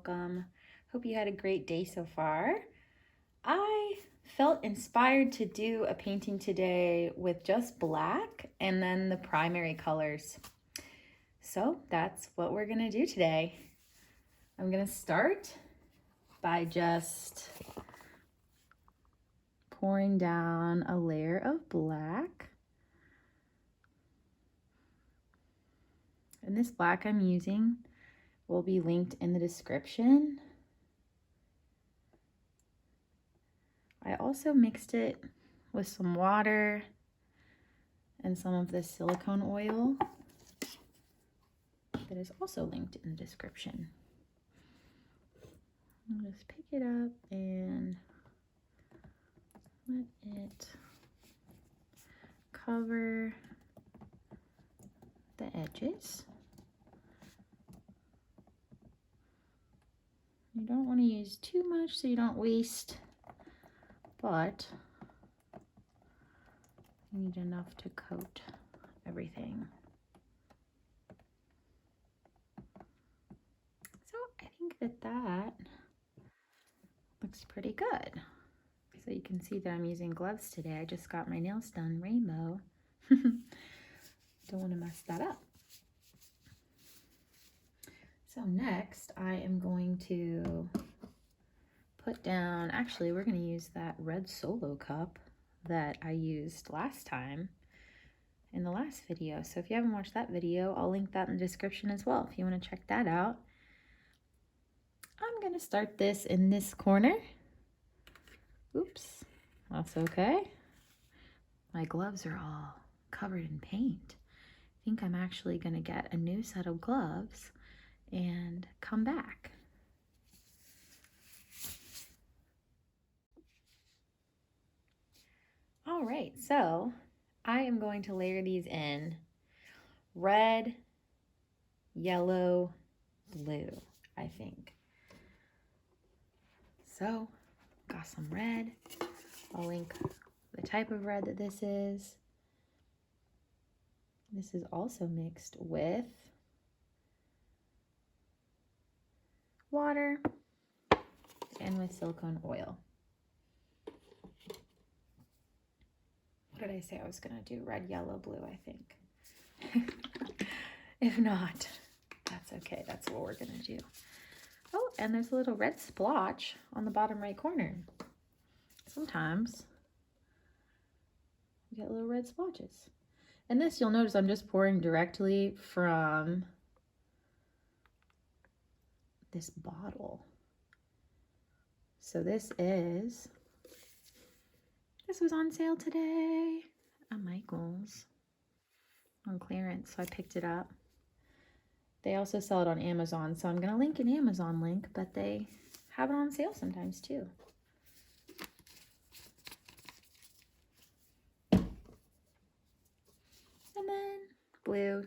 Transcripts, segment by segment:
welcome. Hope you had a great day so far. I felt inspired to do a painting today with just black and then the primary colors. So that's what we're gonna do today. I'm gonna start by just pouring down a layer of black. And this black I'm using will be linked in the description. I also mixed it with some water and some of the silicone oil that is also linked in the description. I'll just pick it up and let it cover the edges. You don't want to use too much so you don't waste, but you need enough to coat everything. So I think that looks pretty good. So you can see that I'm using gloves today. I just got my nails done rainbow. Don't want to mess that up. So next I am going to put down, actually we're going to use that red Solo cup that I used last time in the last video. So if you haven't watched that video, I'll link that in the description as well if you want to check that out. I'm going to start this in this corner. Oops, that's okay. My gloves are all covered in paint. I think I'm actually going to get a new set of gloves and come back. All right, so I am going to layer these in red, yellow, blue, I think. So, got some red. I'll link the type of red that this is. This is also mixed with water and with silicone oil. What did I say I was gonna do? Red, yellow, blue, I think. If not, that's okay. That's what we're gonna do. Oh, and there's a little red splotch on the bottom right corner. Sometimes you get little red splotches. And this, you'll notice I'm just pouring directly from this bottle. So this was on sale today at Michael's on clearance, so I picked it up. They also sell it on Amazon, so I'm gonna link an Amazon link, but they have it on sale sometimes too. And then blue.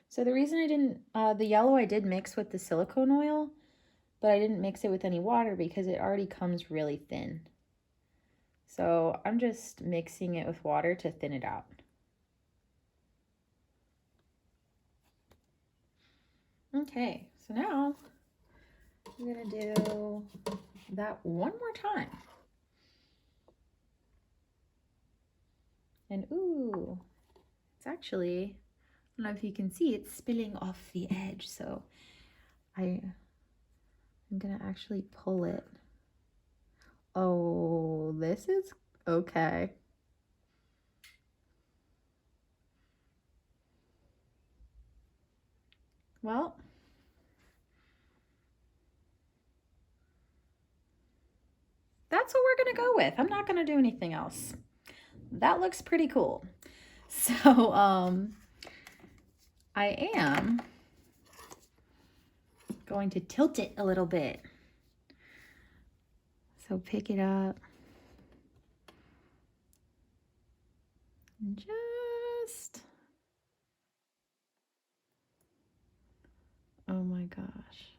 So the reason I didn't, the yellow I did mix with the silicone oil, but I didn't mix it with any water because it already comes really thin. So I'm just mixing it with water to thin it out. Okay, so now I'm gonna do that one more time. And ooh, it's actually, I don't know if you can see, it's spilling off the edge. So I'm gonna actually pull it. Oh, this is okay. Well, that's what we're gonna go with. I'm not gonna do anything else. That looks pretty cool. So, I am going to tilt it a little bit. So pick it up and just, oh my gosh.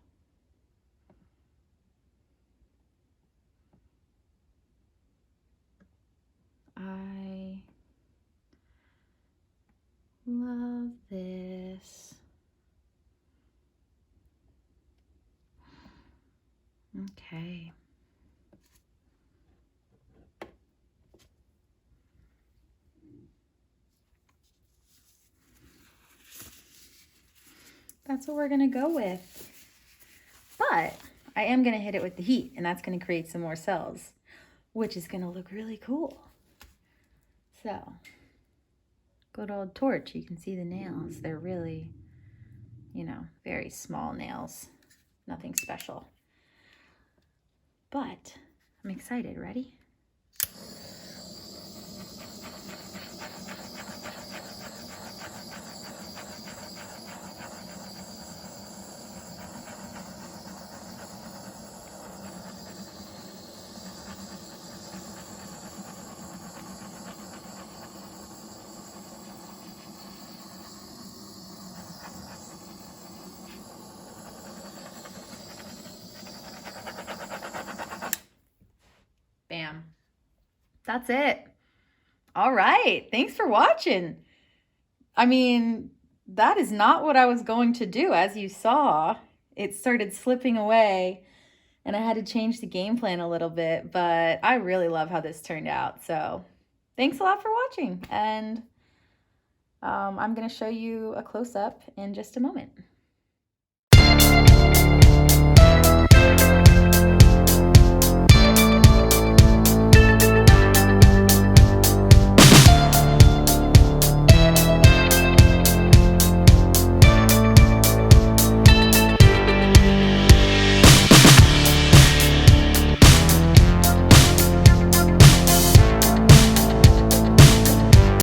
I love this. that's what we're gonna go with. But I am gonna hit it with the heat, and that's gonna create some more cells, which is gonna look really cool. So, good old torch, you can see the nails. They're really, you know, very small nails, nothing special. But I'm excited. Ready? Bam. That's it. All right. Thanks for watching. I mean, that is not what I was going to do. As you saw, it started slipping away and I had to change the game plan a little bit, but I really love how this turned out. So thanks a lot for watching. And I'm going to show you a close-up in just a moment.